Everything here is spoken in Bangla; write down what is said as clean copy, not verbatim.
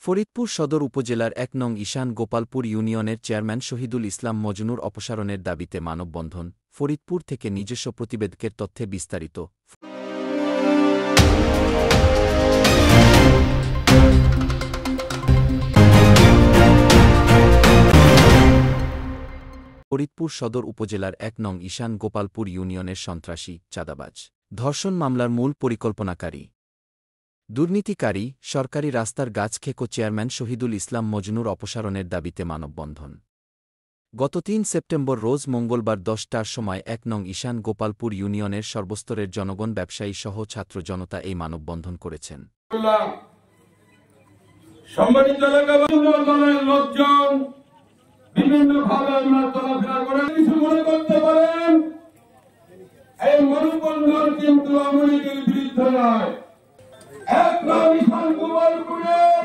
ফরিদপুর সদর উপজেলার ১ নং ঈশান গোপালপুর ইউনিয়নের চেয়ারম্যান শহীদুল ইসলাম মজনুর অপসারণের দাবিতে মানববন্ধন। ফরিদপুর থেকে নিজস্ব প্রতিবেদকের তথ্যে বিস্তারিত। ফরিদপুর সদর উপজেলার ১ নং ঈশান গোপালপুর ইউনিয়নের সন্ত্রাসী, চাঁদাবাজ, ধর্ষণ মামলার মূল পরিকল্পনাকারী, দুর্নীতিকারী, সরকারি রাস্তার গাছ খেকো চেয়ারম্যান শহীদুল ইসলাম মজনুর অপসারণের দাবিতে মানববন্ধন। গত ৩ সেপ্টেম্বর রোজ মঙ্গলবার ১০টার সময় ১ নং ঈশান গোপালপুর ইউনিয়নের সর্বস্তরের জনগণ, ব্যবসায়ী সহ ছাত্র জনতা এই মানববন্ধন করেছেন। সম্মানিত লোকজন বিভিন্নভাবে আমরা চলাফেরা করে কিছু মনে করতে পারেন, এই মানববন্ধন কিন্তু আওয়ামী লীগের বিরুদ্ধে নয়। ১ নং ঈশান গোপালপুরের